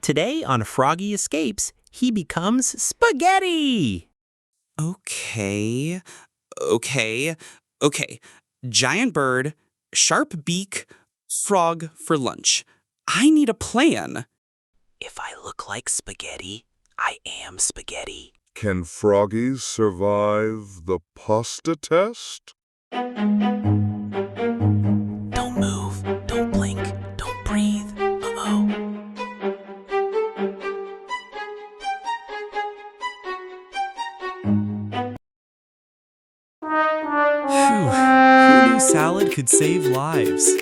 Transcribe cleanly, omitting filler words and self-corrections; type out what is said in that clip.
Today on Froggy Escapes, he becomes spaghetti. Okay. Giant bird, sharp beak, frog for lunch. I need a plan. If I look like spaghetti, I am spaghetti. Can froggies survive the pasta test? Don't move, don't blink, don't breathe. Uh-oh. Phew, who knew salad could save lives?